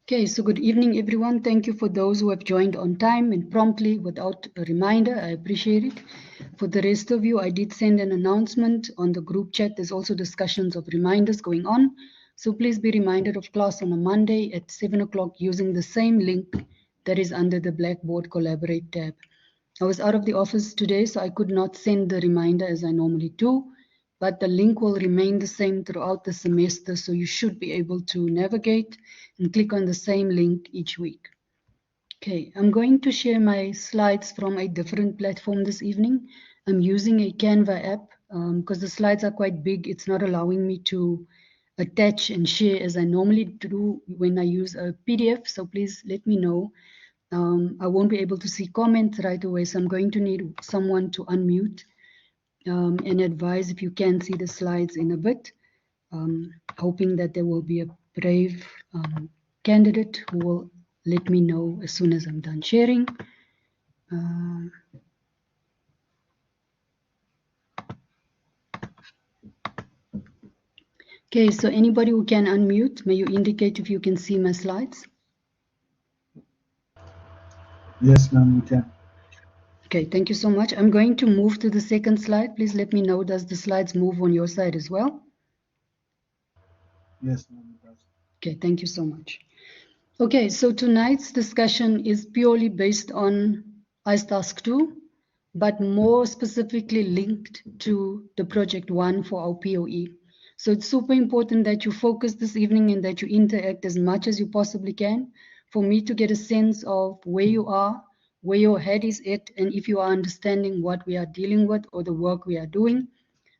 Okay, so good evening, everyone. Thank you for those who have joined on time and promptly without a reminder. I appreciate it. For the rest of you, I did send an announcement on the group chat. There's also discussions of reminders going on. So please be reminded of class on a Monday at 7 o'clock using the same link that is under the Blackboard Collaborate tab. I was out of the office today, so I could not send the reminder as I normally do, but the link will remain the same throughout the semester, so you should be able to navigate and click on the same link each week. Okay, I'm going to share my slides from a different platform this evening. I'm using a Canva app because the slides are quite big. It's not allowing me to attach and share as I normally do when I use a PDF, so please let me know. I won't be able to see comments right away, so I'm going to need someone to unmute and advise if you can see the slides in a bit. Hoping that there will be a brave candidate who will let me know as soon as I'm done sharing. Okay, so anybody who can unmute, may you indicate if you can see my slides? Yes, ma'am, we can. Okay, thank you so much. I'm going to move to the second slide. Please let me know, does the slides move on your side as well? Yes, ma'am, it does. Okay, thank you so much. Okay, so tonight's discussion is purely based on ICE-Task 2, but more specifically linked to the Project 1 for our POE. So it's super important that you focus this evening and that you interact as much as you possibly can for me to get a sense of where you are, where your head is at, and if you are understanding what we are dealing with or the work we are doing,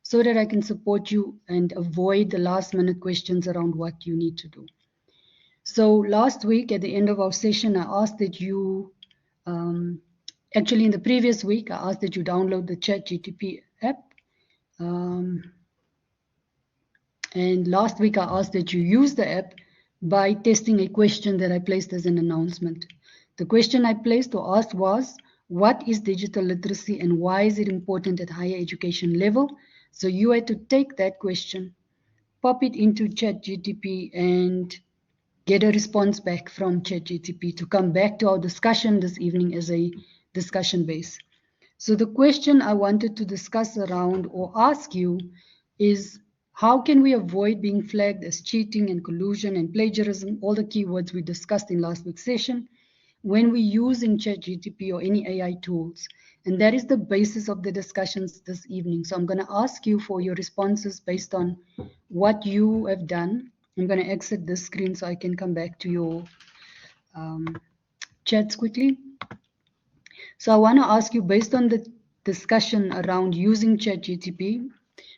so that I can support you and avoid the last minute questions around what you need to do. So last week at the end of our session, I asked that you, actually in the previous week, I asked that you download the ChatGTP app. And last week I asked that you use the app by testing a question that I placed as an announcement. The question I placed or asked was, what is digital literacy and why is it important at higher education level? So you had to take that question, pop it into ChatGTP and get a response back from ChatGTP to come back to our discussion this evening as a discussion base. So the question I wanted to discuss around or ask you is, how can we avoid being flagged as cheating and collusion and plagiarism, all the keywords we discussed in last week's session, when we're using ChatGTP or any AI tools? And that is the basis of the discussions this evening. So I'm going to ask you for your responses based on what you have done. I'm going to exit this screen so I can come back to your chats quickly. So I want to ask you, based on the discussion around using ChatGTP,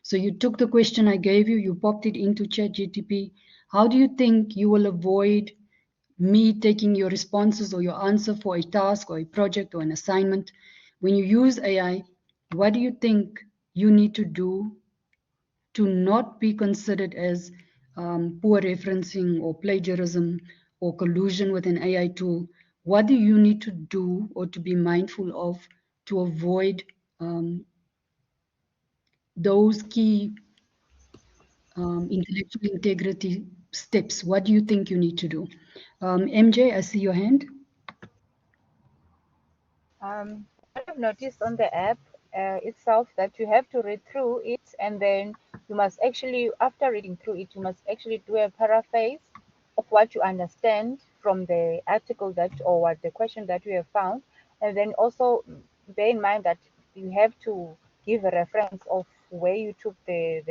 so you took the question I gave you, you popped it into ChatGTP. How do you think you will avoid me taking your responses or your answer for a task or a project or an assignment? When you use AI, what do you think you need to do to not be considered as poor referencing or plagiarism or collusion with an AI tool? What do you need to do or to be mindful of to avoid those key intellectual integrity steps? What do you think you need to do? MJ, I see your hand. What I've noticed on the app itself that you have to read through it, and then you must actually, after reading through it, you must actually do a paraphrase of what you understand from the article that or what the question that you have found, and then also bear in mind that you have to give a reference of where you took the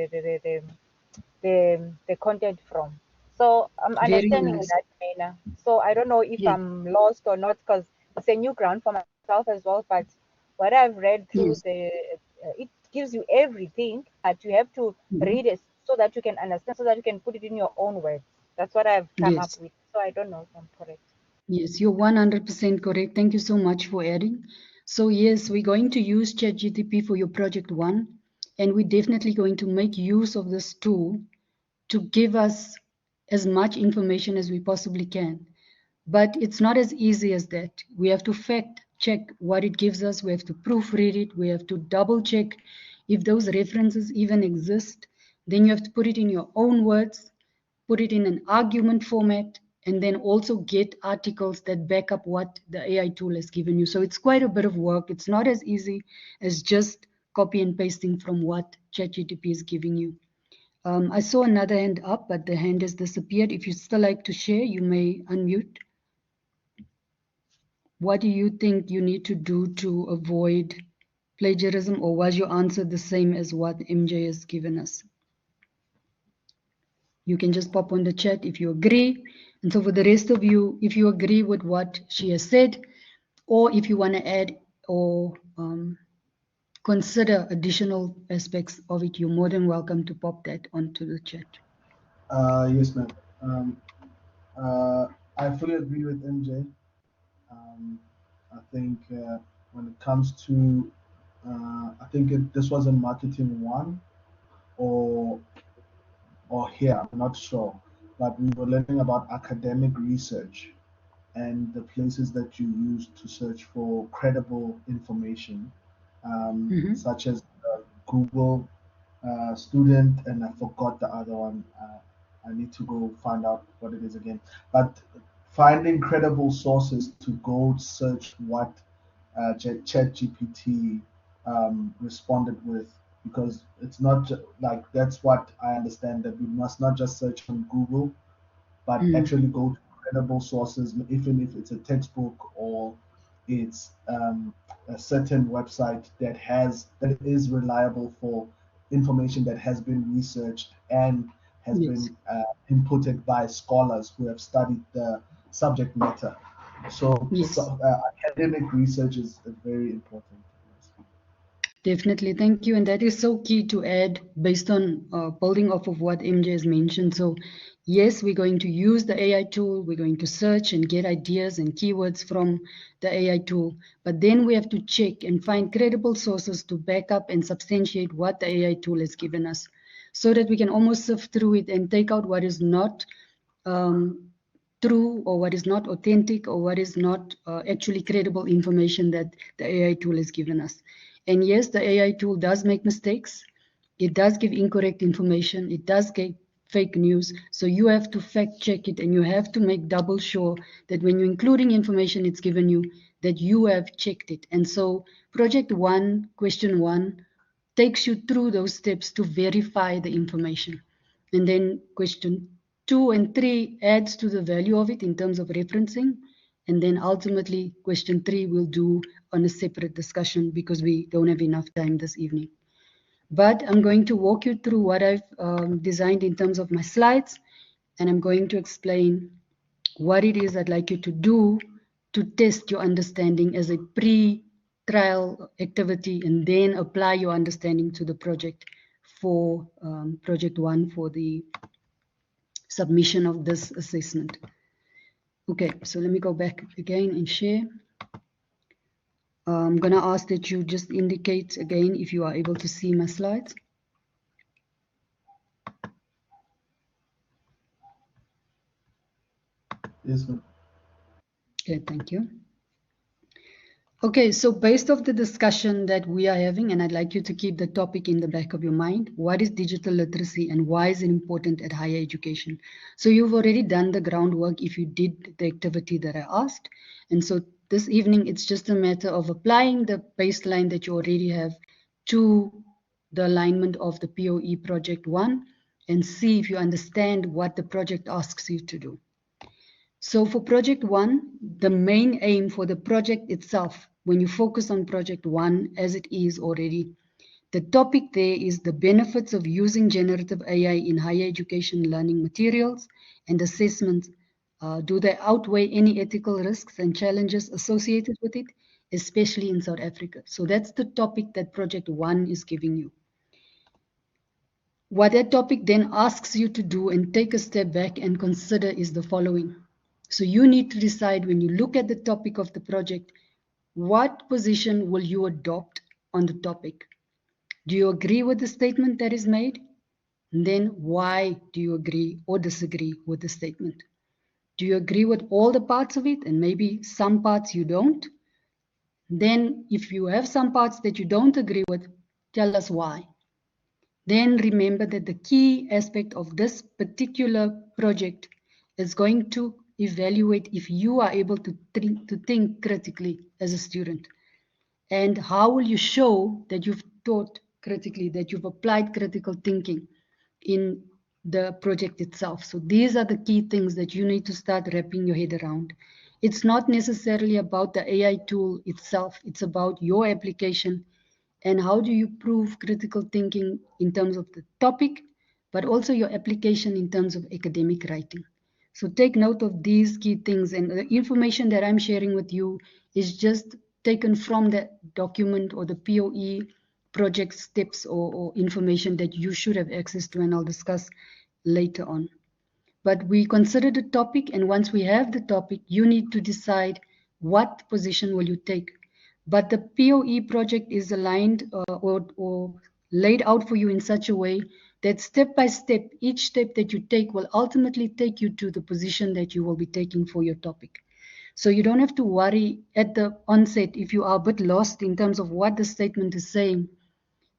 content from. So I'm Very understanding in nice. that manner. So I don't know if Yes, I'm lost or not because it's a new ground for myself as well. But what I've read through yes. it gives you everything, but you have to Mhm. read it so that you can understand, so that you can put it in your own words. That's what I've come up Yes. with. So I don't know if I'm correct. Yes, you're 100% correct. Thank you so much for adding. So yes, we're going to use ChatGTP for your project 1, and we're definitely going to make use of this tool to give us as much information as we possibly can. But it's not as easy as that. We have to fact check what it gives us. We have to proofread it. We have to double check if those references even exist. Then you have to put it in your own words, put it in an argument format, and then also get articles that back up what the AI tool has given you. So it's quite a bit of work. It's not as easy as just copy and pasting from what ChatGPT is giving you. I saw another hand up, but the hand has disappeared. If you still like to share, you may unmute. What do you think you need to do to avoid plagiarism, or was your answer the same as what MJ has given us? You can just pop on the chat if you agree. And so for the rest of you, if you agree with what she has said, or if you want to add or consider additional aspects of it, you're more than welcome to pop that onto the chat. Yes, ma'am. I fully agree with MJ. I think when it comes to, I think this was in marketing one or here, I'm not sure, but we were learning about academic research and the places that you use to search for credible information, such as Google Student, and I forgot the other one. I need to go find out what it is again. But finding credible sources to go search what ChatGPT responded with, because it's not like that's what I understand, that we must not just search on Google, but actually go to credible sources, even if it's a textbook or it's a certain website that is reliable for information that has been researched and has been inputted by scholars who have studied the subject matter. So, academic research is very important. Definitely, thank you. And that is so key to add based on building off of what MJ has mentioned. So yes, we're going to use the AI tool. We're going to search and get ideas and keywords from the AI tool. But then we have to check and find credible sources to back up and substantiate what the AI tool has given us, so that we can almost sift through it and take out what is not true, or what is not authentic, or what is not actually credible information that the AI tool has given us. And yes, the AI tool does make mistakes. It does give incorrect information. It does give fake news. So you have to fact check it, and you have to make double sure that when you're including information it's given you, that you have checked it. And so project one, question one, takes you through those steps to verify the information. And then question 2 and 3 adds to the value of it in terms of referencing. And then ultimately, question 3 we'll do on a separate discussion because we don't have enough time this evening. But I'm going to walk you through what I've designed in terms of my slides, and I'm going to explain what it is I'd like you to do to test your understanding as a pre-trial activity, and then apply your understanding to the project for project one, for the submission of this assessment. Okay, so let me go back again and share. I'm going to ask that you just indicate again if you are able to see my slides. Yes, ma'am. Okay, thank you. Okay, so based off the discussion that we are having, and I'd like you to keep the topic in the back of your mind, what is digital literacy and why is it important at higher education? So you've already done the groundwork if you did the activity that I asked. And so this evening, it's just a matter of applying the baseline that you already have to the alignment of the POE Project 1 and see if you understand what the project asks you to do. So for project one, the main aim for the project itself, when you focus on project one as it is already, the topic there is the benefits of using generative AI in higher education learning materials and assessments. Do they outweigh any ethical risks and challenges associated with it, especially in South Africa? So that's the topic that project one is giving you. What that topic then asks you to do and take a step back and consider is the following. So you need to decide, when you look at the topic of the project, what position will you adopt on the topic? Do you agree with the statement that is made? And then why do you agree or disagree with the statement? Do you agree with all the parts of it and maybe some parts you don't? Then if you have some parts that you don't agree with, tell us why. Then remember that the key aspect of this particular project is going to evaluate if you are able to think critically as a student. And how will you show that you've thought critically, that you've applied critical thinking in the project itself? So these are the key things that you need to start wrapping your head around. It's not necessarily about the AI tool itself. It's about your application and how do you prove critical thinking in terms of the topic, but also your application in terms of academic writing. So take note of these key things, and the information that I'm sharing with you is just taken from the document or the POE project steps or information that you should have access to, and I'll discuss later on. But we consider the topic, and once we have the topic, you need to decide what position will you take. But the POE project is aligned or laid out for you in such a way that step by step, each step that you take will ultimately take you to the position that you will be taking for your topic. So you don't have to worry at the onset if you are a bit lost in terms of what the statement is saying.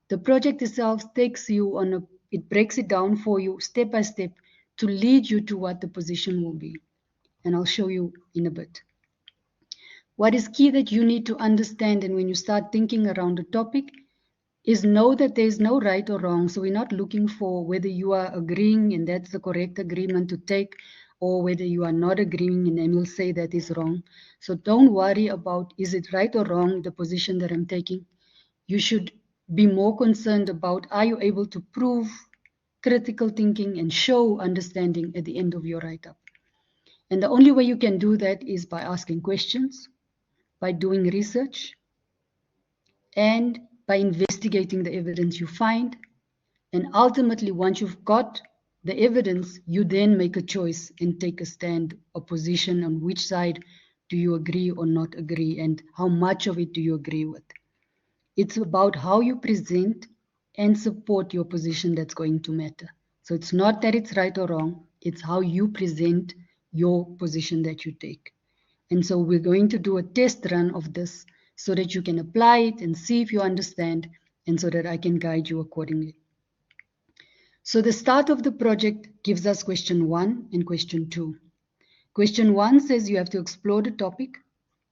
The project itself takes you on it breaks it down for you step by step to lead you to what the position will be. And I'll show you in a bit. What is key that you need to understand, and when you start thinking around a topic, is know that there's no right or wrong. So we're not looking for whether you are agreeing and that's the correct agreement to take, or whether you are not agreeing and then we'll say that is wrong. So don't worry about is it right or wrong, the position that I'm taking. You should be more concerned about are you able to prove critical thinking and show understanding at the end of your write-up. And the only way you can do that is by asking questions, by doing research, and by investigating the evidence you find. And ultimately, once you've got the evidence, you then make a choice and take a stand or position on which side do you agree or not agree, and how much of it do you agree with. It's about how you present and support your position that's going to matter. So it's not that it's right or wrong, it's how you present your position that you take. And so we're going to do a test run of this so that you can apply it and see if you understand, and so that I can guide you accordingly. So the start of the project gives us question 1 and question 2. Question 1 says you have to explore the topic,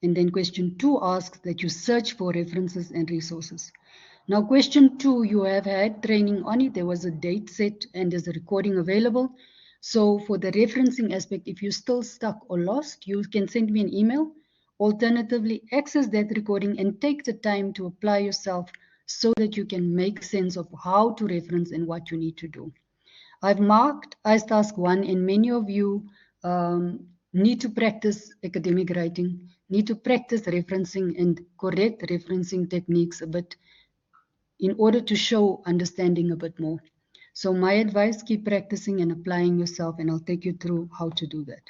and then question 2 asks that you search for references and resources. Now question 2, you have had training on it. There was a date set and there's a recording available. So for the referencing aspect, if you're still stuck or lost, you can send me an email. Alternatively, access that recording and take the time to apply yourself so that you can make sense of how to reference and what you need to do. I've marked as task 1, and many of you need to practice academic writing, need to practice referencing and correct referencing techniques a bit in order to show understanding a bit more. So my advice, keep practicing and applying yourself, and I'll take you through how to do that.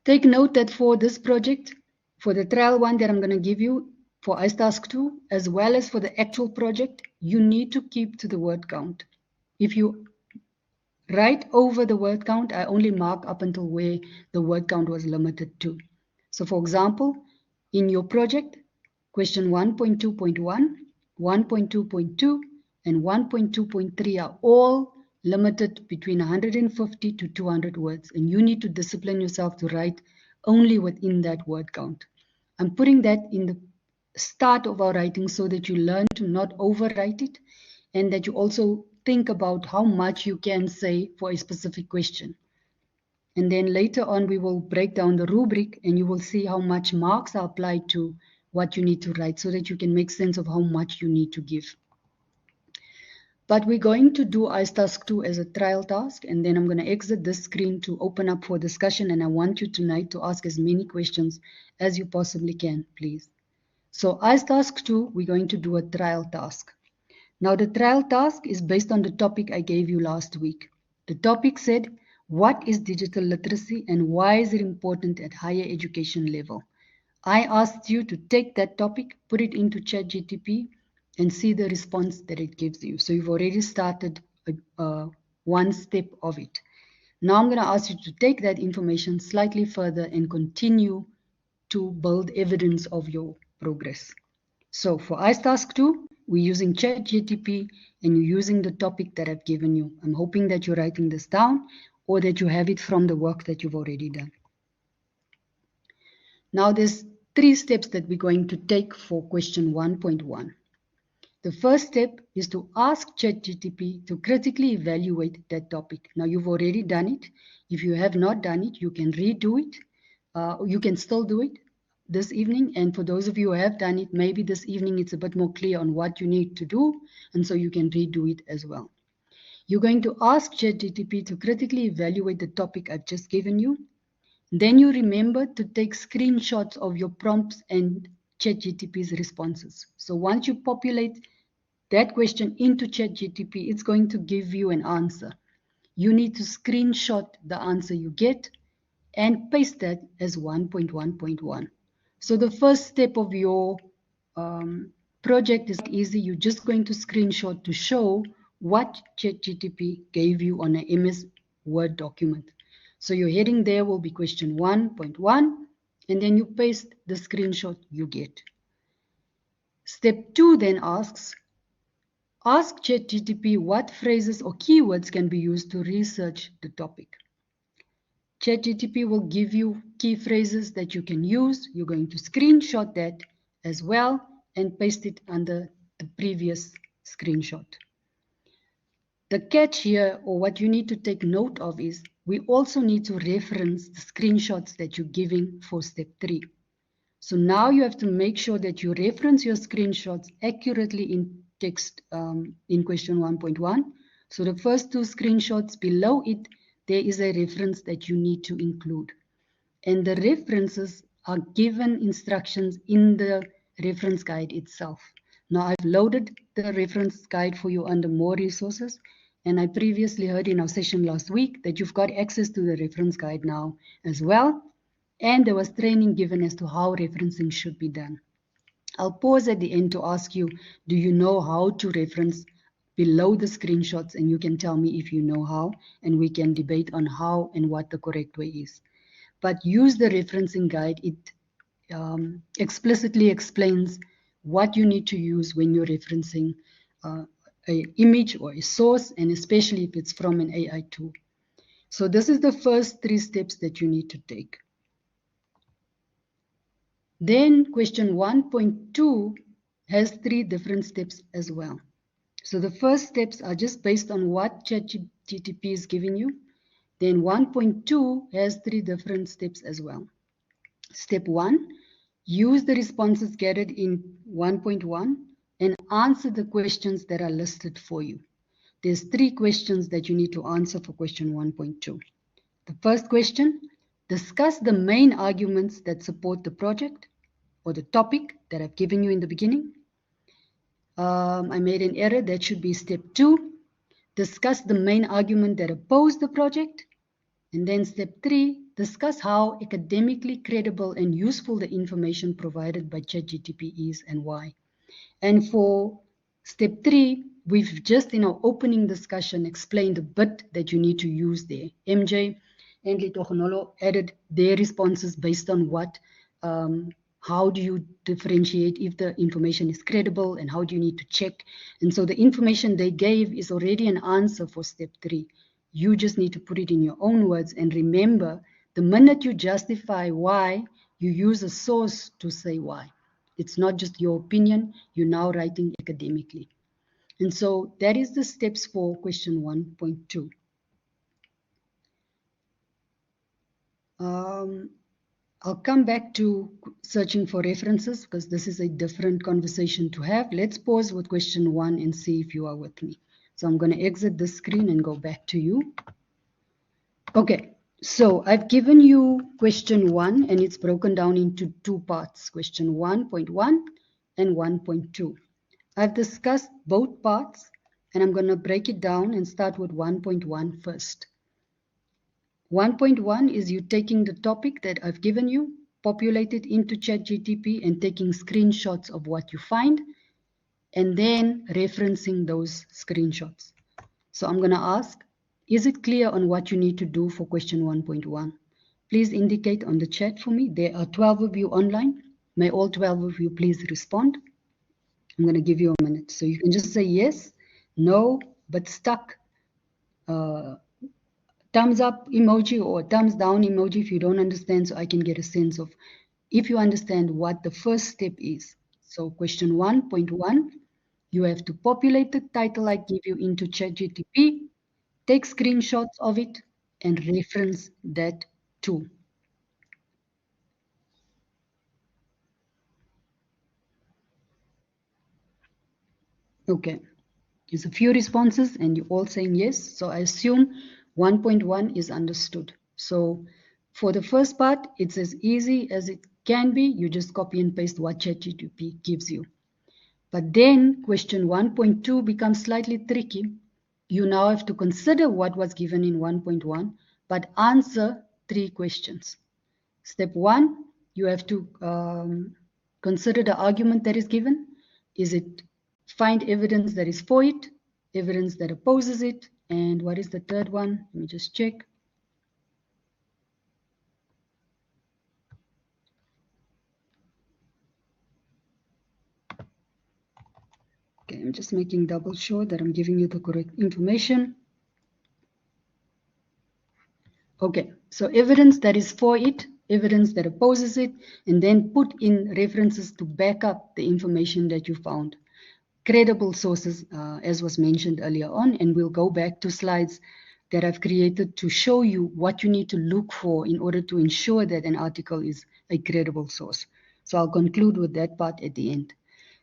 Take note that for this project, for the trial one that I'm going to give you, for ICE Task 2, as well as for the actual project, you need to keep to the word count. If you write over the word count, I only mark up until where the word count was limited to. So for example, in your project, question 1.2.1, 1.2.2, and 1.2.3 are all limited between 150 to 200 words, and you need to discipline yourself to write only within that word count. I'm putting that in the start of our writing so that you learn to not overwrite it, and that you also think about how much you can say for a specific question. And then later on, we will break down the rubric and you will see how much marks are applied to what you need to write so that you can make sense of how much you need to give. But we're going to do ICE Task 2 as a trial task, and then I'm going to exit this screen to open up for discussion, and I want you tonight to ask as many questions as you possibly can, please. So ICE Task 2, we're going to do a trial task. Now the trial task is based on the topic I gave you last week. The topic said, what is digital literacy and why is it important at higher education level? I asked you to take that topic, put it into ChatGPT, and see the response that it gives you. So you've already started one step of it. Now I'm going to ask you to take that information slightly further and continue to build evidence of your progress. So for ICE Task 2, we're using ChatGPT and you're using the topic that I've given you. I'm hoping that you're writing this down, or that you have it from the work that you've already done. Now there's 3 steps that we're going to take for question 1.1. The first step is to ask ChatGPT to critically evaluate that topic. Now you've already done it. If you have not done it, you can redo it. You can still do it this evening. And for those of you who have done it, maybe this evening it's a bit more clear on what you need to do. And so you can redo it as well. You're going to ask ChatGPT to critically evaluate the topic I've just given you. Then you remember to take screenshots of your prompts and ChatGPT's responses. So once you populate that question into ChatGPT, it's going to give you an answer. You need to screenshot the answer you get and paste that as 1.1.1. So the first step of your project is easy. You're just going to screenshot to show what ChatGPT gave you on an MS Word document. So your heading there will be question 1.1, and then you paste the screenshot you get. Step 2 then asks, ask ChatGPT what phrases or keywords can be used to research the topic. ChatGPT will give you key phrases that you can use. You're going to screenshot that as well and paste it under the previous screenshot. The catch here, or what you need to take note of, is we also need to reference the screenshots that you're giving for step 3. So now you have to make sure that you reference your screenshots accurately in text in question 1.1. So the first 2 screenshots below it, there is a reference that you need to include. And the references are given instructions in the reference guide itself. Now I've loaded the reference guide for you under more resources. And I previously heard in our session last week that you've got access to the reference guide now as well. And there was training given as to how referencing should be done. I'll pause at the end to ask you, do you know how to reference below the screenshots? And you can tell me if you know how, and we can debate on how and what the correct way is. But use the referencing guide. It explicitly explains what you need to use when you're referencing an image or a source, and especially if it's from an AI tool. So this is the first 3 steps that you need to take. Then question 1.2 has 3 different steps as well. So the first steps are just based on what ChatGPT is giving you. Then 1.2 has 3 different steps as well. Step 1, use the responses gathered in 1.1 and answer the questions that are listed for you. There's 3 questions that you need to answer for question 1.2. The first question, discuss the main arguments that support the project or the topic that I've given you in the beginning. I made an error. That should be step 2. Discuss the main argument that oppose the project. And then step 3, discuss how academically credible and useful the information provided by ChatGPT is and why. And for step 3, we've just in our opening discussion explained a bit that you need to use there. MJ and Letogonolo added their responses based on what, how do you differentiate if the information is credible and how do you need to check. And so the information they gave is already an answer for step 3. You just need to put it in your own words, and remember, the minute you justify why, you use a source to say why. It's not just your opinion, you're now writing academically. And so that is the steps for question 1.2. I'll come back to searching for references because this is a different conversation to have. Let's pause with question 1 and see if you are with me. So I'm going to exit the screen and go back to you. Okay, so I've given you question 1 and it's broken down into 2 parts, question 1.1 and 1.2. I've discussed both parts and I'm going to break it down and start with 1.1 first. 1.1 is you taking the topic that I've given you, populate it into ChatGPT and taking screenshots of what you find, and then referencing those screenshots. So I'm going to ask, is it clear on what you need to do for question 1.1? Please indicate on the chat for me. There are 12 of you online. May all 12 of you please respond. I'm going to give you a minute. So you can just say yes, no, but stuck. thumbs up emoji or thumbs down emoji if you don't understand, so I can get a sense of if you understand what the first step is. So question 1.1, you have to populate the title I give you into ChatGPT, take screenshots of it, and reference that too. Okay, there's a few responses and you're all saying yes. So I assume 1.1 is understood. So for the first part, it's as easy as it can be. You just copy and paste what ChatGPT gives you. But then question 1.2 becomes slightly tricky. You now have to consider what was given in 1.1, but answer 3 questions. Step 1, you have to consider the argument that is given. Is it find evidence that is for it, evidence that opposes it, and what is the third one? Let me just check. Okay, I'm just making double sure that I'm giving you the correct information. Okay, so evidence that is for it, evidence that opposes it, and then put in references to back up the information that you found. Credible sources, as was mentioned earlier on, and we'll go back to slides that I've created to show you what you need to look for in order to ensure that an article is a credible source. So I'll conclude with that part at the end.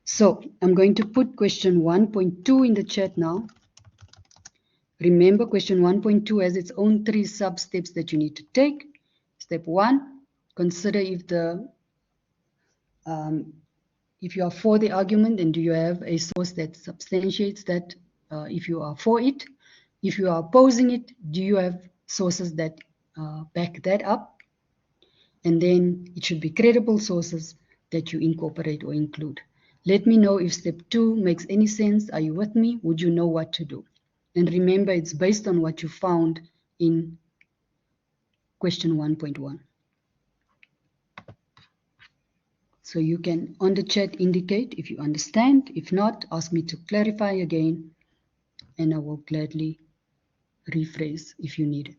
So I'm going to put question 1.2 in the chat now. Remember, question 1.2 has its own 3 sub-steps that you need to take. Step 1, consider if you are for the argument, and do you have a source that substantiates that if you are for it. If you are opposing it, do you have sources that back that up? And then it should be credible sources that you incorporate or include. Let me know if step 2 makes any sense. Are you with me? Would you know what to do? And remember, it's based on what you found in question 1.1. So you can, on the chat, indicate if you understand. If not, ask me to clarify again, and I will gladly rephrase if you need it.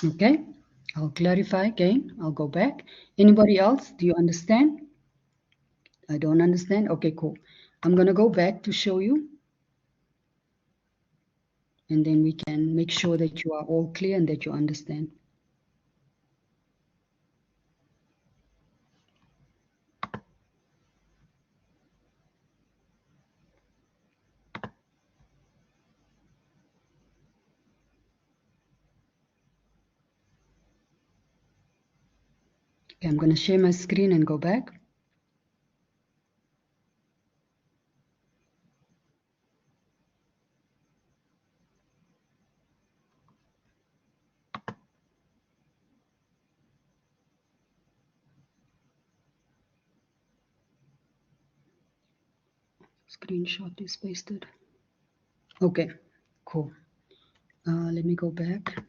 Okay, I'll clarify again. I'll go back. Anybody else? Do you understand? I don't understand. Okay, cool. I'm going to go back to show you. And then we can make sure that you are all clear and that you understand. Okay, I'm going to share my screen and go back. Screenshot is pasted. Okay, cool. Let me go back.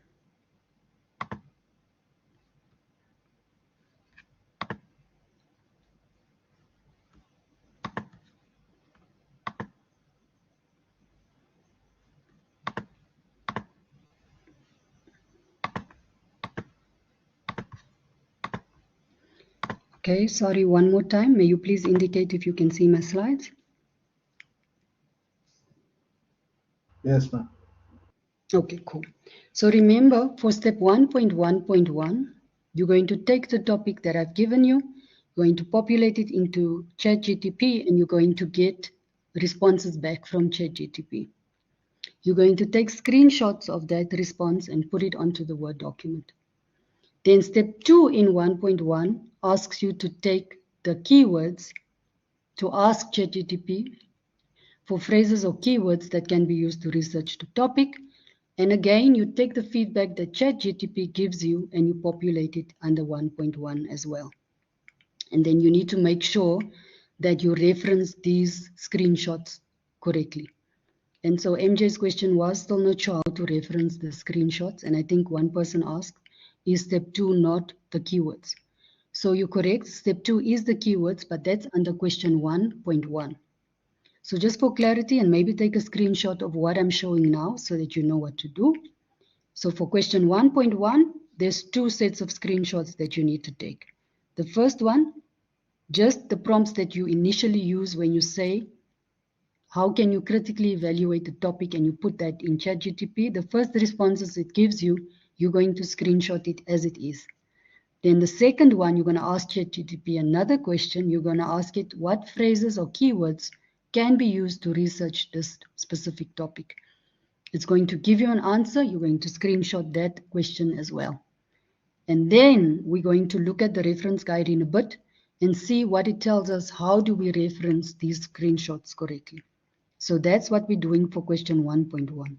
Okay, sorry, one more time. May you please indicate if you can see my slides? Yes, ma'am. Okay, cool. So remember, for step 1.1.1, you're going to take the topic that I've given you, going to populate it into ChatGPT, and you're going to get responses back from ChatGPT. You're going to take screenshots of that response and put it onto the Word document. Then step 2 in 1.1 asks you to take the keywords to ask ChatGPT for phrases or keywords that can be used to research the topic. And again, you take the feedback that ChatGPT gives you and you populate it under 1.1 as well. And then you need to make sure that you reference these screenshots correctly. And so MJ's question was still not sure how to reference the screenshots. And I think one person asked, is step 2 not the keywords? So you're correct. Step 2 is the keywords, but that's under question 1.1. So just for clarity, and maybe take a screenshot of what I'm showing now so that you know what to do. So for question 1.1, there's 2 sets of screenshots that you need to take. The first one, just the prompts that you initially use when you say, how can you critically evaluate the topic, and you put that in ChatGTP. The first responses it gives you, you're going to screenshot it as it is. Then the second one, you're going to ask ChatGTP another question. You're going to ask it what phrases or keywords can be used to research this specific topic. It's going to give you an answer. You're going to screenshot that question as well. And then we're going to look at the reference guide in a bit and see what it tells us. How do we reference these screenshots correctly? So that's what we're doing for question 1.1.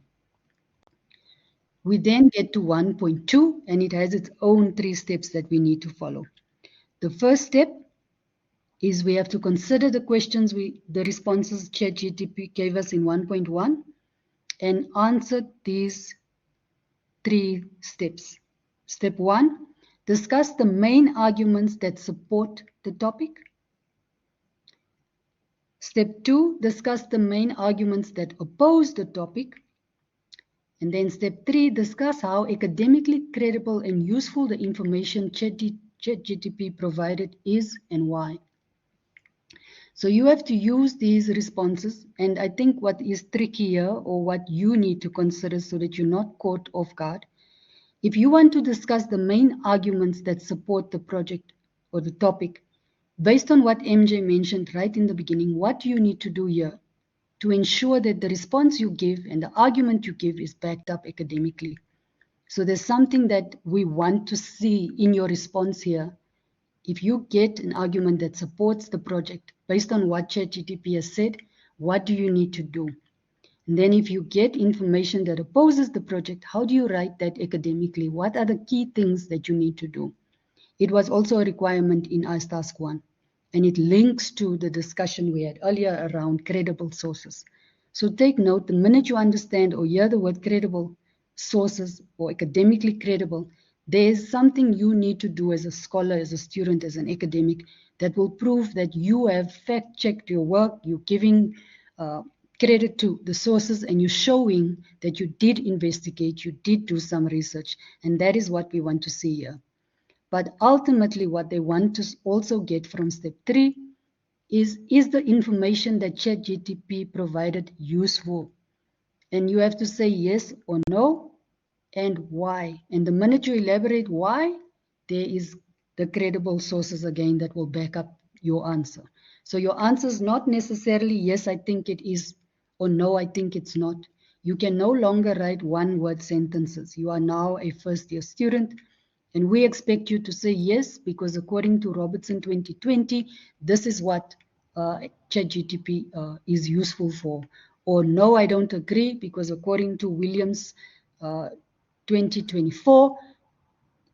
We then get to 1.2, and it has its own 3 steps that we need to follow. The first step is we have to consider the questions, the responses ChatGPT gave us in 1.1 and answer these 3 steps. Step 1, discuss the main arguments that support the topic. Step 2, discuss the main arguments that oppose the topic. And then step 3, discuss how academically credible and useful the information ChatGPT provided is and why. So you have to use these responses, and I think what is tricky here, or what you need to consider so that you're not caught off guard, if you want to discuss the main arguments that support the project or the topic, based on what MJ mentioned right in the beginning, what do you need to do here to ensure that the response you give and the argument you give is backed up academically? So there's something that we want to see in your response here. If you get an argument that supports the project based on what ChatGPT has said, what do you need to do? And then if you get information that opposes the project, how do you write that academically? What are the key things that you need to do? It was also a requirement in ICE Task 1, and it links to the discussion we had earlier around credible sources. So take note, the minute you understand or hear the word credible sources or academically credible, there's something you need to do as a scholar, as a student, as an academic, that will prove that you have fact-checked your work, you're giving credit to the sources, and you're showing that you did investigate, you did do some research, and that is what we want to see here. But ultimately, what they want to also get from step 3 is the information that ChatGPT provided useful? And you have to say yes or no, and why. And the minute you elaborate why, there is the credible sources again that will back up your answer. So your answer is not necessarily yes, I think it is, or no, I think it's not. You can no longer write one-word sentences. You are now a first-year student, and we expect you to say yes, because according to Robertson 2020, this is what ChatGPT is useful for. Or no, I don't agree, because according to Williams 2024,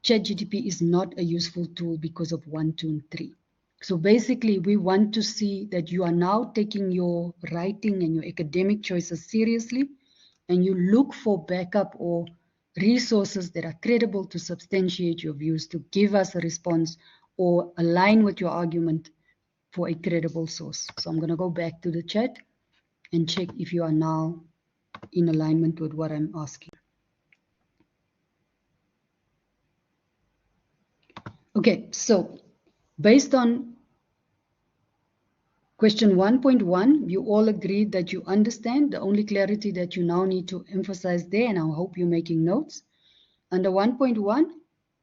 ChatGPT is not a useful tool because of 1, 2, and 3. So basically, we want to see that you are now taking your writing and your academic choices seriously, and you look for backup or resources that are credible to substantiate your views, to give us a response or align with your argument for a credible source. So I'm going to go back to the chat and check if you are now in alignment with what I'm asking. Okay, so based on question 1.1, you all agreed that you understand. The only clarity that you now need to emphasize there, and I hope you're making notes. Under 1.1,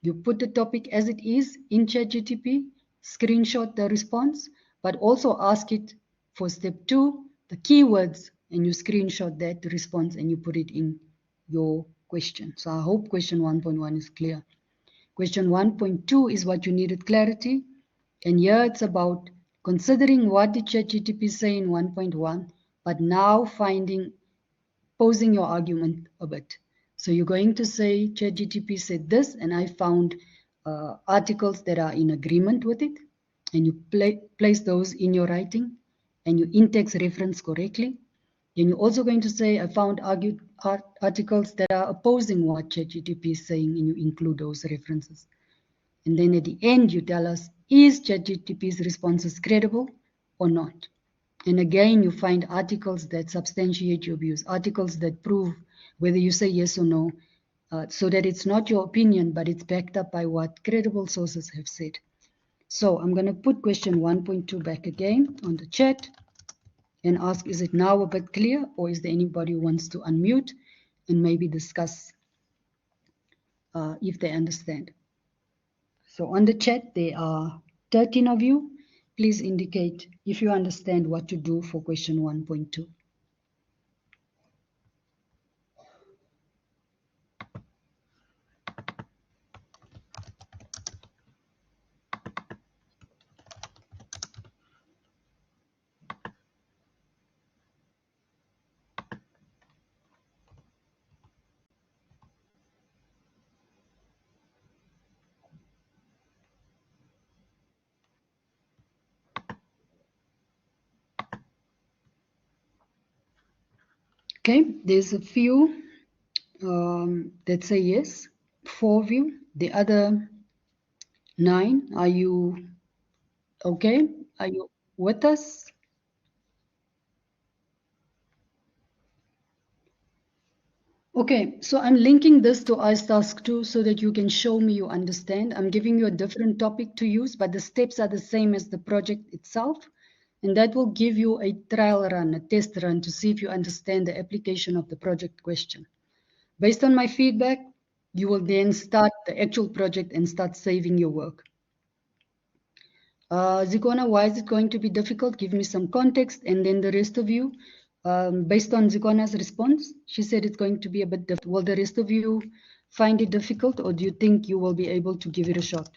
you put the topic as it is in ChatGPT, screenshot the response, but also ask it for step 2, the keywords, and you screenshot that response and you put it in your question. So I hope question 1.1 is clear. Question 1.2 is what you needed clarity. And here it's about considering what did ChatGPT say in 1.1, but now posing your argument a bit. So you're going to say ChatGPT said this, and I found articles that are in agreement with it, and you place those in your writing, and you in-text reference correctly. Then you're also going to say, I found articles that are opposing what ChatGPT is saying, and you include those references. And then at the end, you tell us, is ChatGPT's responses credible or not? And again, you find articles that substantiate your views, articles that prove whether you say yes or no, so that it's not your opinion, but it's backed up by what credible sources have said. So I'm going to put question 1.2 back again on the chat and ask, is it now a bit clear, or is there anybody who wants to unmute and maybe discuss if they understand? So on the chat, there are 13 of you. Please indicate if you understand what to do for question 1.2. Okay, there's a few that say yes, 4 of you. The other 9, are you okay? Are you with us? Okay, so I'm linking this to iStask 2 so that you can show me you understand. I'm giving you a different topic to use, but the steps are the same as the project itself. And that will give you a trial run, a test run to see if you understand the application of the project question. Based on my feedback, you will then start the actual project and start saving your work. Zikona, why is it going to be difficult? Give me some context. And then the rest of you, based on Zikona's response, she said it's going to be a bit difficult. Will the rest of you find it difficult, or do you think you will be able to give it a shot?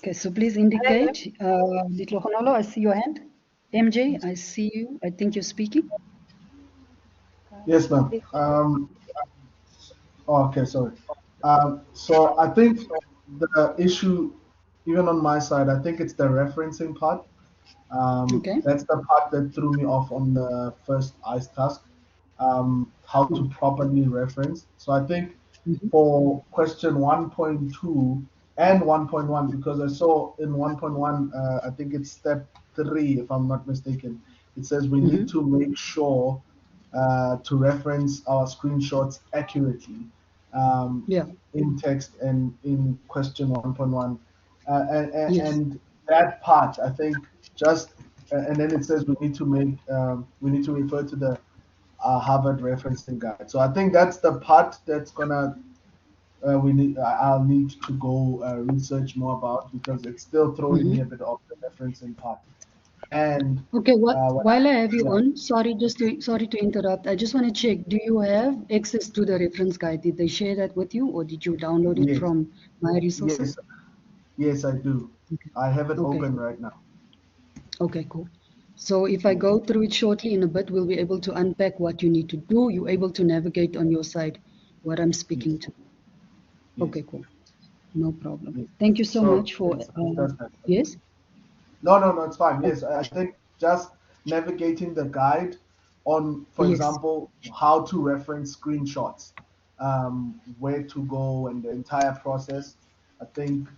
Okay, so please indicate. Little Honolo, I see your hand. MJ, I see you. I think you're speaking. Yes, ma'am. Okay, sorry. So I think the issue, even on my side, I think it's the referencing part. Okay. That's the part that threw me off on the first ICE task, how to properly reference. So I think for question 1.2 and 1.1, because I saw in 1.1, I think it's step 3, if I'm not mistaken, it says we need to make sure to reference our screenshots accurately in text and in question 1.1. And that part, I think, just and then it says we need to make we need to refer to the Harvard referencing guide. So I think that's the part that's gonna I'll need to go research more about, because it's still throwing me a bit off the referencing part. And okay, while I have you on, sorry to interrupt. I just want to check. Do you have access to the reference guide? Did they share that with you, or did you download it from My Resources? Yes, I do. Okay. I have it open right now. Okay, cool. So if I go through it shortly in a bit, we'll be able to unpack what you need to do. You're able to navigate on your side what I'm speaking to. Okay, cool. No problem. Thank you so much for. Yes? No, it's fine. Yes, I think just navigating the guide on, for example, how to reference screenshots, where to go, and the entire process. I think,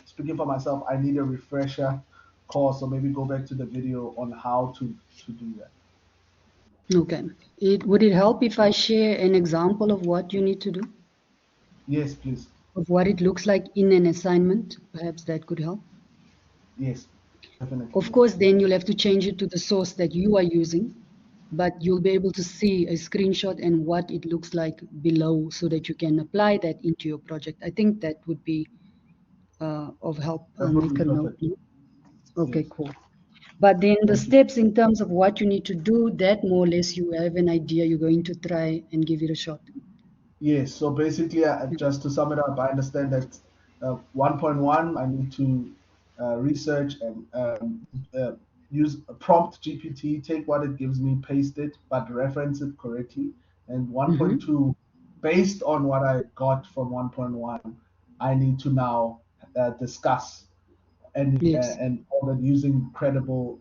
speaking for myself, I need a refresher course, or maybe go back to the video on how to do that. Okay. Would it help if I share an example of what you need to do? Yes, please. Of what it looks like in an assignment? Perhaps that could help. Yes, definitely. Of course, then you'll have to change it to the source that you are using, but you'll be able to see a screenshot and what it looks like below so that you can apply that into your project. I think that would be of help. I'll make a note. Okay, cool. But then the steps in terms of what you need to do, that more or less you have an idea you're going to try and give it a shot. Yes, so basically, just to sum it up, I understand that 1.1, I need to research and use a prompt GPT, take what it gives me, paste it, but reference it correctly. And 1.2, based on what I got from 1.1, I need to now discuss Yes. and all that using credible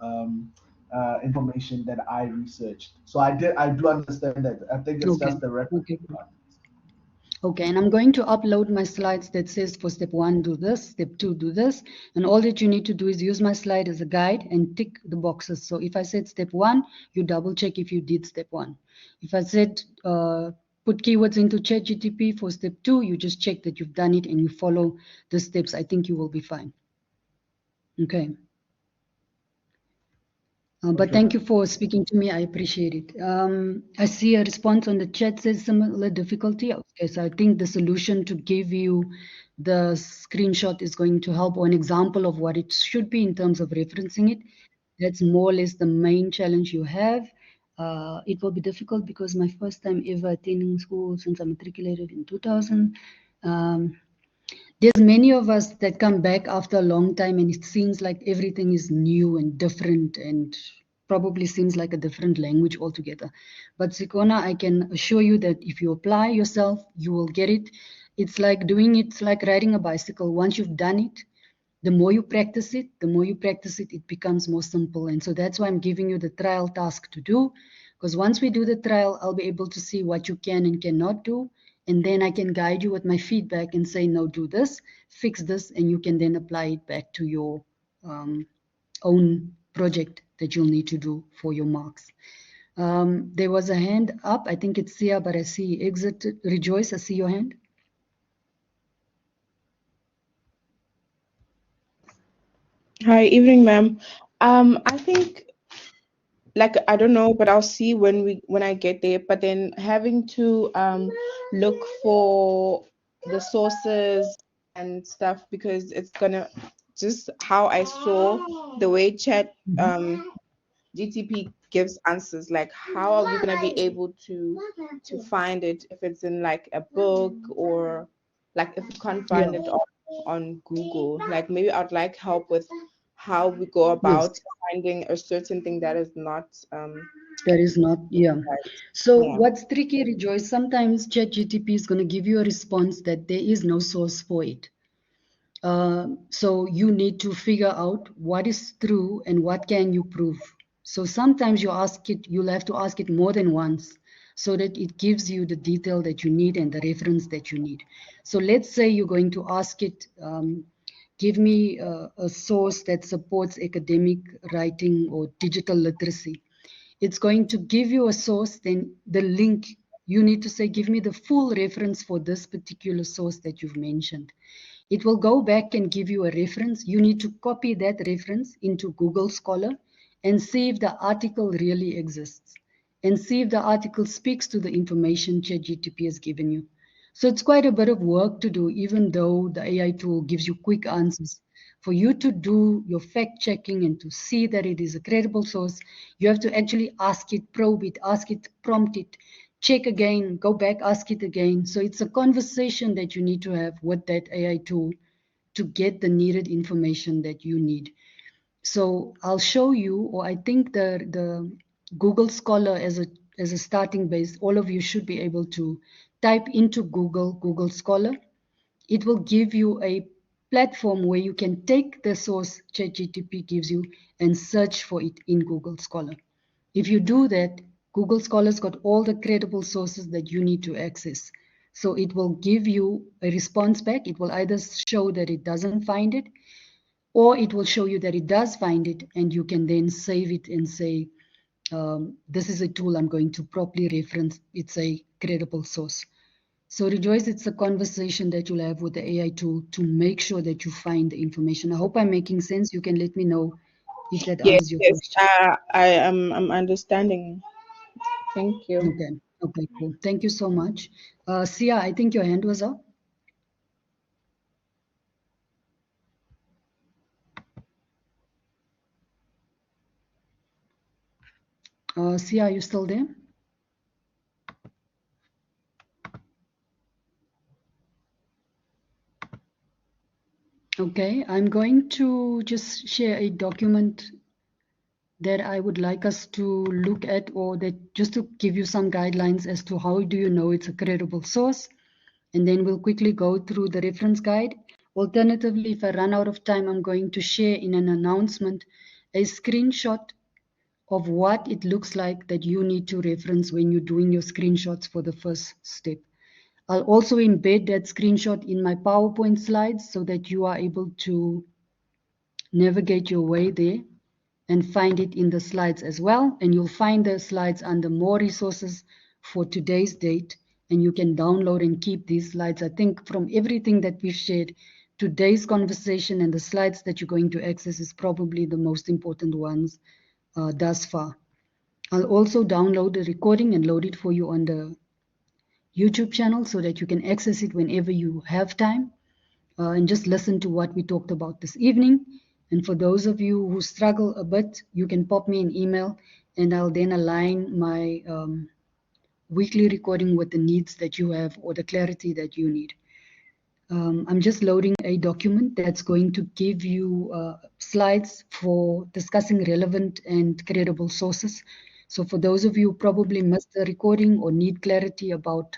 information that I researched. So I do understand that. I think it's Okay. just the reference Okay. Cool. part. Okay, and I'm going to upload my slides that says for step 1 do this, step 2 do this, and all that you need to do is use my slide as a guide and tick the boxes. So if I said step 1, you double check if you did step 1. If I said put keywords into ChatGTP for step 2, you just check that you've done it and you follow the steps. I think you will be fine. Okay. But Okay. thank you for speaking to me. I appreciate it. I see a response on the chat says similar difficulty. Okay, so I think the solution to give you the screenshot is going to help, or an example of what it should be in terms of referencing it. That's more or less the main challenge you have. It will be difficult because my first time ever attending school since I matriculated in 2000. There's many of us that come back after a long time and it seems like everything is new and different and probably seems like a different language altogether. But Sikona, I can assure you that if you apply yourself, you will get it. It's like doing it, it's like riding a bicycle. Once you've done it, the more you practice it, it becomes more simple. And so that's why I'm giving you the trial task to do. Because once we do the trial, I'll be able to see what you can and cannot do. And then I can guide you with my feedback and say, no, do this, fix this, and you can then apply it back to your own project that you'll need to do for your marks. There was a hand up. I think it's Sia, but I see exit. Rejoice, I see your hand. Hi, evening, ma'am. I think, like, I don't know, but I'll see when I get there. But then having to look for the sources and stuff, because it's gonna just how I saw the way chat GTP gives answers. Like, how are we gonna be able to find it if it's in like a book, or like if we can't find it on Google? Like, maybe I'd like help with how we go Yes. about finding a certain thing that is not That is not, yeah. right. So Yeah. what's tricky, Rejoice, sometimes ChatGTP is going to give you a response that there is no source for it. So you need to figure out what is true and what can you prove. So sometimes you'll have to ask it more than once so that it gives you the detail that you need and the reference that you need. So let's say you're going to ask it, give me a source that supports academic writing or digital literacy. It's going to give you a source, then the link, you need to say, give me the full reference for this particular source that you've mentioned. It will go back and give you a reference. You need to copy that reference into Google Scholar and see if the article really exists and see if the article speaks to the information ChatGPT has given you. So it's quite a bit of work to do, even though the AI tool gives you quick answers. For you to do your fact checking and to see that it is a credible source, you have to actually ask it, probe it, ask it, prompt it, check again, go back, ask it again. So it's a conversation that you need to have with that AI tool to get the needed information that you need. So I'll show you, or I think the Google Scholar as a starting base, all of you should be able to type into Google Scholar. It will give you a platform where you can take the source ChatGPT gives you and search for it in Google Scholar. If you do that, Google Scholar's got all the credible sources that you need to access. So it will give you a response back. It will either show that it doesn't find it, or it will show you that it does find it, and you can then save it and say, this is a tool I'm going to properly reference. It's a credible source. So Rejoice, it's a conversation that you'll have with the AI tool to make sure that you find the information. I hope I'm making sense. You can let me know if that Yes, answers your yes. question. I'm understanding. Thank you. Okay, cool. Thank you so much. Sia, I think your hand was up. Sia, are you still there? Okay, I'm going to just share a document that I would like us to look at, or that just to give you some guidelines as to how do you know it's a credible source. And then we'll quickly go through the reference guide. Alternatively, if I run out of time, I'm going to share in an announcement a screenshot of what it looks like that you need to reference when you're doing your screenshots for the first step. I'll also embed that screenshot in my PowerPoint slides so that you are able to navigate your way there and find it in the slides as well. And you'll find the slides under more resources for today's date, and you can download and keep these slides. I think from everything that we've shared, today's conversation and the slides that you're going to access is probably the most important ones thus far. I'll also download the recording and load it for you on the YouTube channel so that you can access it whenever you have time and just listen to what we talked about this evening. And for those of you who struggle a bit, you can pop me an email and I'll then align my weekly recording with the needs that you have or the clarity that you need. I'm just loading a document that's going to give you slides for discussing relevant and credible sources. So for those of you who probably missed the recording or need clarity about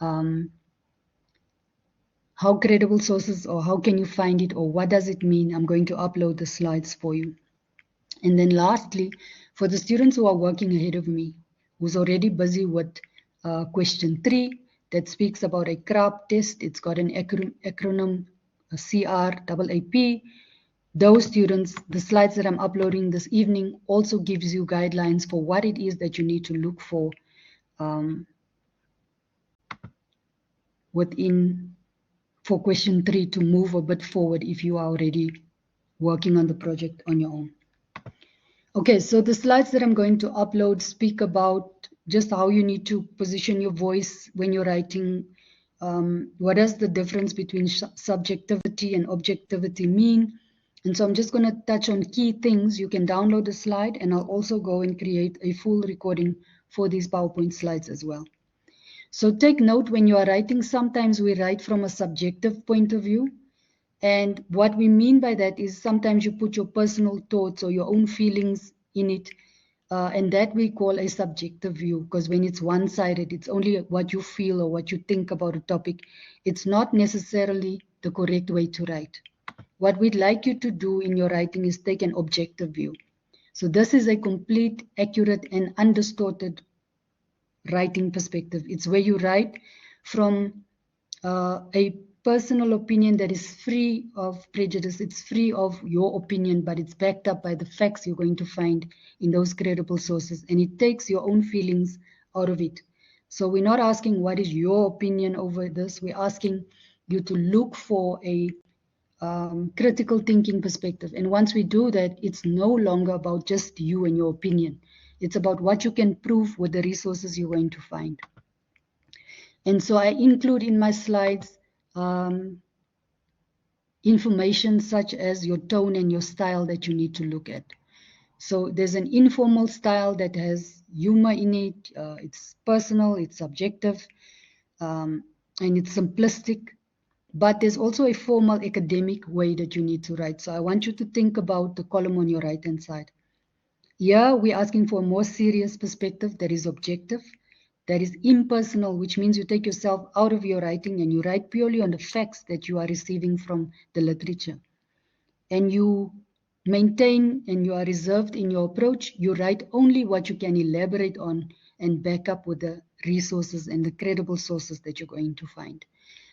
how credible sources or how can you find it or what does it mean, I'm going to upload the slides for you. And then lastly, for the students who are working ahead of me, who's already busy with question 3 that speaks about a CRAP test, it's got an acronym CRAAP. Those students, the slides that I'm uploading this evening also gives you guidelines for what it is that you need to look for for question 3 to move a bit forward if you are already working on the project on your own. Okay, so the slides that I'm going to upload speak about just how you need to position your voice when you're writing. What does the difference between subjectivity and objectivity mean? And so I'm just going to touch on key things. You can download the slide and I'll also go and create a full recording for these PowerPoint slides as well. So take note when you are writing, sometimes we write from a subjective point of view. And what we mean by that is sometimes you put your personal thoughts or your own feelings in it. And that we call a subjective view, because when it's one-sided, it's only what you feel or what you think about a topic. It's not necessarily the correct way to write. What we'd like you to do in your writing is take an objective view. So this is a complete, accurate, and undistorted writing perspective. It's where you write from a personal opinion that is free of prejudice. It's free of your opinion, but it's backed up by the facts you're going to find in those credible sources. And it takes your own feelings out of it. So we're not asking what is your opinion over this. We're asking you to look for a critical thinking perspective. And once we do that, it's no longer about just you and your opinion. It's about what you can prove with the resources you're going to find. And so I include in my slides information such as your tone and your style that you need to look at. So there's an informal style that has humor in it. It's personal, it's subjective, and it's simplistic. But there's also a formal academic way that you need to write. So I want you to think about the column on your right-hand side. Here, we're asking for a more serious perspective that is objective, that is impersonal, which means you take yourself out of your writing and you write purely on the facts that you are receiving from the literature. And you maintain and you are reserved in your approach. You write only what you can elaborate on and back up with the resources and the credible sources that you're going to find.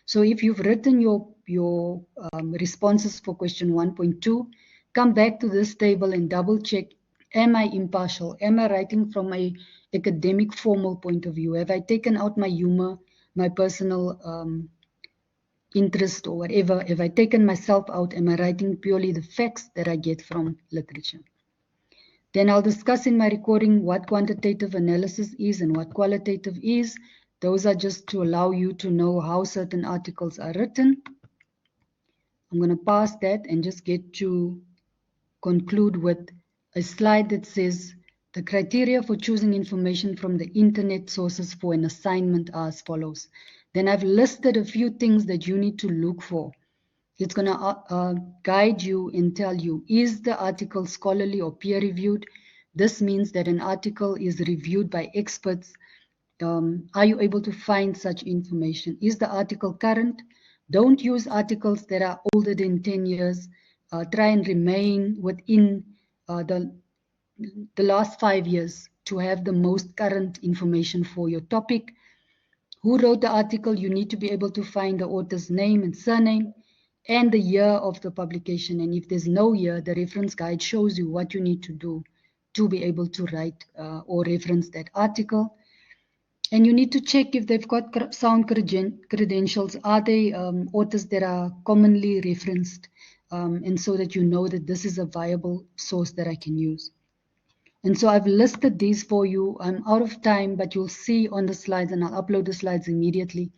So if you've written your responses for question 1.2, come back to this table and double check, am I impartial? Am I writing from an academic formal point of view? Have I taken out my humor, my personal interest or whatever? Have I taken myself out? Am I writing purely the facts that I get from literature? Then I'll discuss in my recording what quantitative analysis is and what qualitative is. Those are just to allow you to know how certain articles are written. I'm going to pass that and just get to conclude with a slide that says the criteria for choosing information from the internet sources for an assignment are as follows. Then I've listed a few things that you need to look for. It's going to guide you and tell you, is the article scholarly or peer-reviewed? This means that an article is reviewed by experts. Are you able to find such information? Is the article current? Don't use articles that are older than 10 years. Try and remain within the last 5 years to have the most current information for your topic. Who wrote the article? You need to be able to find the author's name and surname and the year of the publication. And if there's no year, the reference guide shows you what you need to do to be able to write or reference that article. And you need to check if they've got sound credentials. Are they authors that are commonly referenced? And so that you know that this is a viable source that I can use. And so I've listed these for you. I'm out of time, but you'll see on the slides, and I'll upload the slides immediately.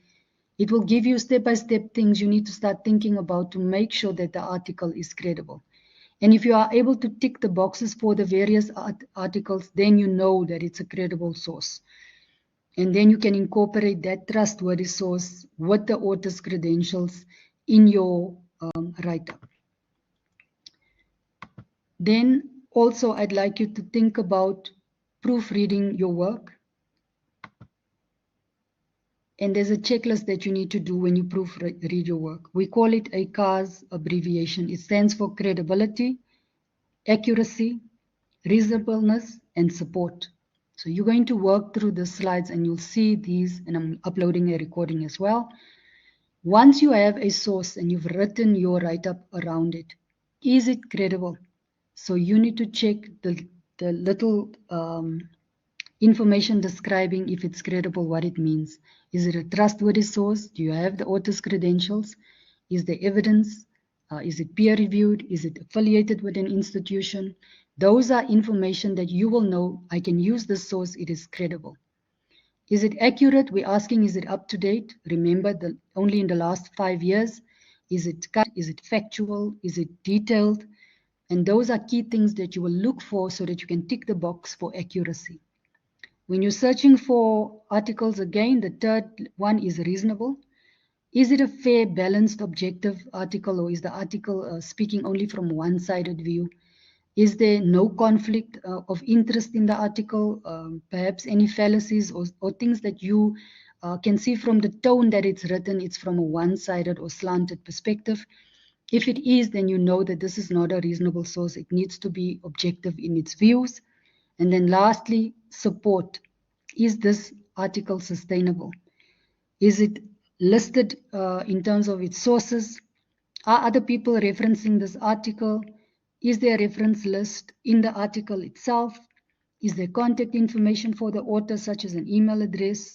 It will give you step-by-step things you need to start thinking about to make sure that the article is credible. And if you are able to tick the boxes for the various articles, then you know that it's a credible source. And then you can incorporate that trustworthy source with the author's credentials in your write-up. Then also, I'd like you to think about proofreading your work. And there's a checklist that you need to do when you proofread your work. We call it a CARS abbreviation. It stands for credibility, accuracy, reasonableness, and support. So you're going to work through the slides and you'll see these, and I'm uploading a recording as well. Once you have a source and you've written your write-up around it, is it credible? So you need to check the little information describing if it's credible, what it means. Is it a trustworthy source? Do you have the author's credentials? Is there evidence? Is it peer-reviewed? Is it affiliated with an institution? Those are information that you will know, I can use this source, it is credible. Is it accurate? We're asking, is it up to date? Remember, only in the last 5 years. Is it cut? Is it factual? Is it detailed? And those are key things that you will look for so that you can tick the box for accuracy. When you're searching for articles, again, the third one is reasonable. Is it a fair, balanced, objective article, or is the article speaking only from one-sided view? Is there no conflict of interest in the article? Perhaps any fallacies or things that you can see from the tone that it's written, it's from a one-sided or slanted perspective. If it is, then you know that this is not a reasonable source. It needs to be objective in its views. And then lastly, support. Is this article sustainable? Is it listed in terms of its sources? Are other people referencing this article? Is there a reference list in the article itself? Is there contact information for the author, such as an email address?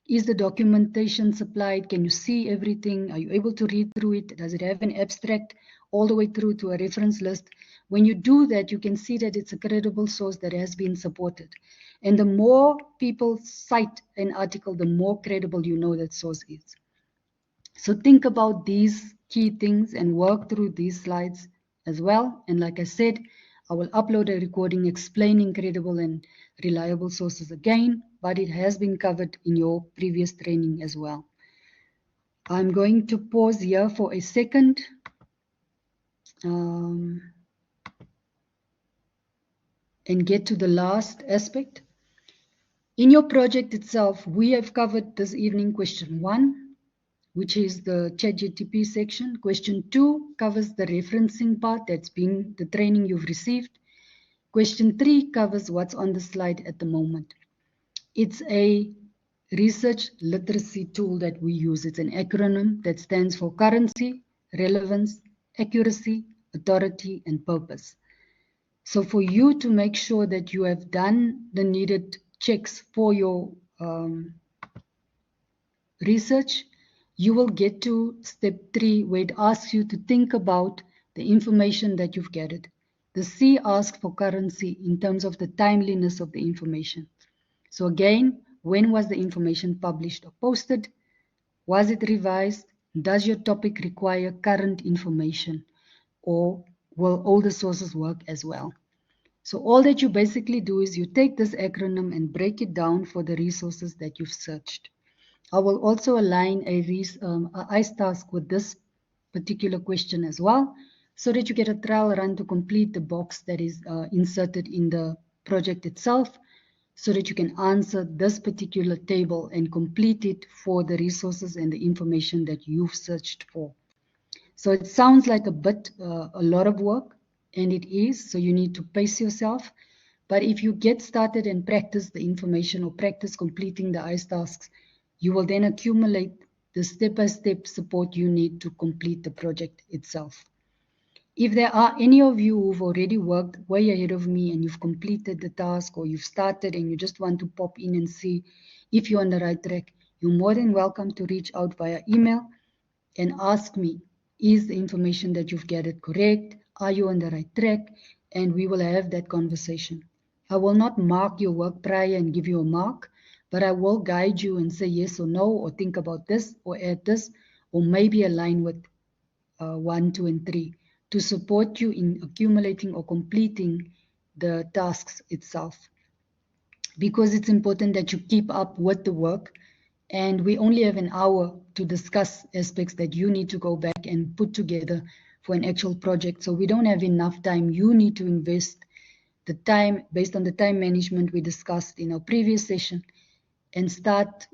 Is the documentation supplied? Can you see everything? Are you able to read through it? Does it have an abstract all the way through to a reference list? When you do that, you can see that it's a credible source that has been supported. And the more people cite an article, the more credible you know that source is. So think about these key things and work through these slides as well. And like I said, I will upload a recording explaining credible and reliable sources again, but it has been covered in your previous training as well. I'm going to pause here for a second. And get to the last aspect. In your project itself, we have covered this evening question 1, which is the ChatGTP section. Question 2 covers the referencing part, that's been the training you've received. Question 3 covers what's on the slide at the moment. It's a research literacy tool that we use. It's an acronym that stands for currency, relevance, accuracy, authority, and purpose. So for you to make sure that you have done the needed checks for your research, you will get to step 3, where it asks you to think about the information that you've gathered. The C asks for currency in terms of the timeliness of the information. So again, when was the information published or posted? Was it revised? Does your topic require current information, or will older sources work as well? So all that you basically do is you take this acronym and break it down for the resources that you've searched. I will also align a ICE task with this particular question as well, so that you get a trial run to complete the box that is inserted in the project itself. so that you can answer this particular table and complete it for the resources and the information that you've searched for. So it sounds like a lot of work, and it is, so you need to pace yourself. But if you get started and practice the information or practice completing the ICE tasks, you will then accumulate the step-by-step support you need to complete the project itself. If there are any of you who've already worked way ahead of me and you've completed the task, or you've started and you just want to pop in and see if you're on the right track, you're more than welcome to reach out via email and ask me, is the information that you've gathered correct? Are you on the right track? And we will have that conversation. I will not mark your work prior and give you a mark, but I will guide you and say yes or no, or think about this, or add this, or maybe align with 1, 2, and 3 to support you in accumulating or completing the tasks itself. Because it's important that you keep up with the work, and we only have an hour to discuss aspects that you need to go back and put together for an actual project. So we don't have enough time. You need to invest the time based on the time management we discussed in our previous session and start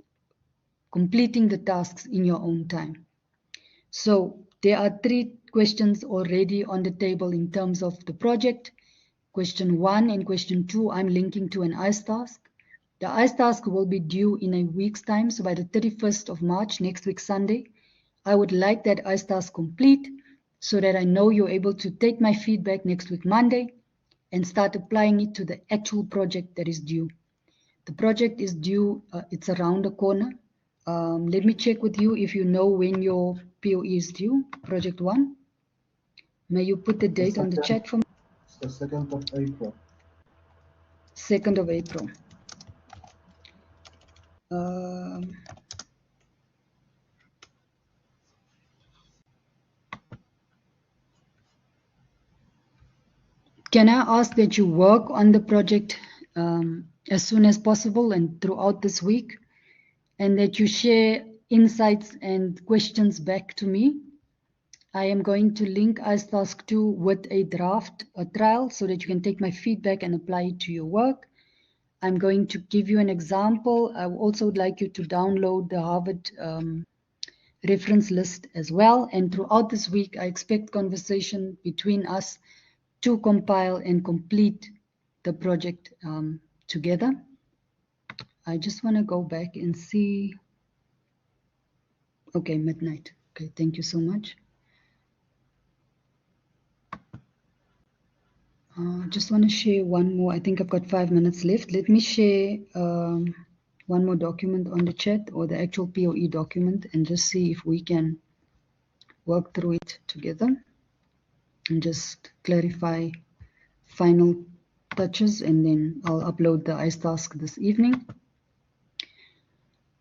completing the tasks in your own time. So there are 3 questions already on the table in terms of the project. Question 1 and question 2, I'm linking to an ICE task. The ICE task will be due in a week's time, so by the 31st of March, next week Sunday. I would like that ICE task complete so that I know you're able to take my feedback next week Monday and start applying it to the actual project that is due. The project is due, it's around the corner. Let me check with you if you know when your POE is due, project 1. May you put the date on the chat for me? It's the 2nd of April. 2nd of April. Can I ask that you work on the project as soon as possible and throughout this week, and that you share insights and questions back to me? I am going to link ICE Task 2 with a draft, a trial, so that you can take my feedback and apply it to your work. I'm going to give you an example. I also would like you to download the Harvard reference list as well. And throughout this week, I expect conversation between us to compile and complete the project together. I just want to go back and see. Okay, midnight. Okay, thank you so much. Just want to share one more. I think I've got 5 minutes left. Let me share one more document on the chat, or the actual POE document, and just see if we can work through it together and just clarify final touches, and then I'll upload the ICE task this evening.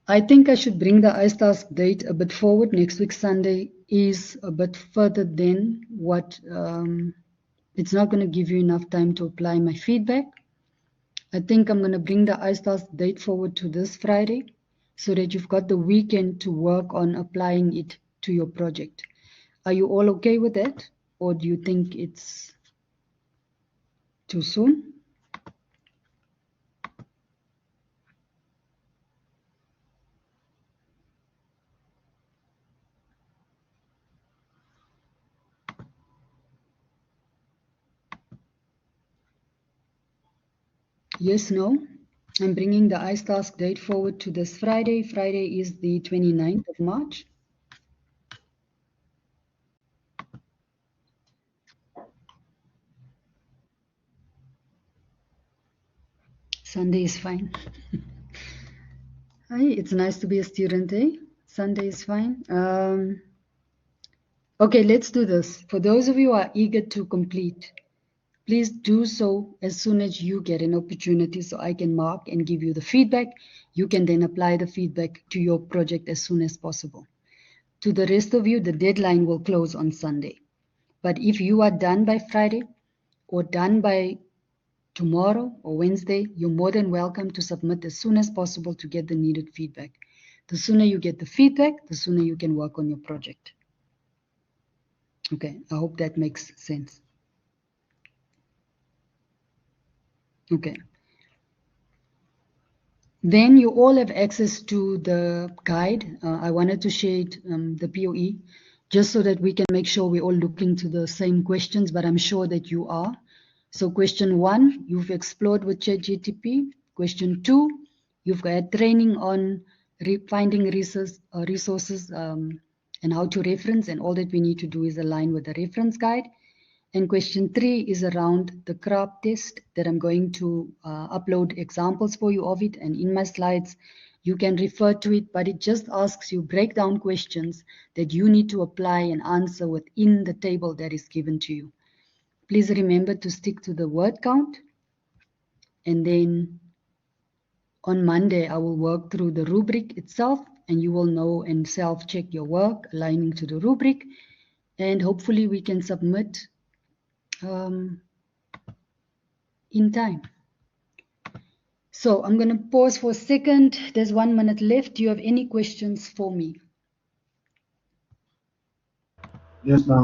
I think I should bring the ICE task date a bit forward. Next week Sunday is a bit further than what it's not going to give you enough time to apply my feedback. I think I'm going to bring the ICE task date forward to this Friday so that you've got the weekend to work on applying it to your project. Are you all okay with that, or do you think it's too soon? Yes, no? I'm bringing the ICE task date forward to this Friday. Friday is the 29th of March. Sunday is fine. Hi, it's nice to be a student, eh? Sunday is fine. Okay, let's do this. For those of you who are eager to complete, please do so as soon as you get an opportunity, so I can mark and give you the feedback. You can then apply the feedback to your project as soon as possible. To the rest of you, the deadline will close on Sunday. But if you are done by Friday or done by tomorrow or Wednesday, you're more than welcome to submit as soon as possible to get the needed feedback. The sooner you get the feedback, the sooner you can work on your project. Okay, I hope that makes sense. Okay. Then you all have access to the guide. I wanted to share it, the POE, just so that we can make sure we're all looking to the same questions, but I'm sure that you are. So question 1, you've explored with ChatGTP. Question 2, you've had training on finding resources and how to reference, and all that we need to do is align with the reference guide. And question 3 is around the CRAP test that I'm going to upload examples for you of it. And in my slides, you can refer to it, but it just asks you breakdown questions that you need to apply and answer within the table that is given to you. Please remember to stick to the word count. And then on Monday, I will work through the rubric itself, and you will know and self-check your work aligning to the rubric. And hopefully we can submit in time. So I'm going to pause for a second. There's 1 minute left. Do you have any questions for me? Yes, ma'am.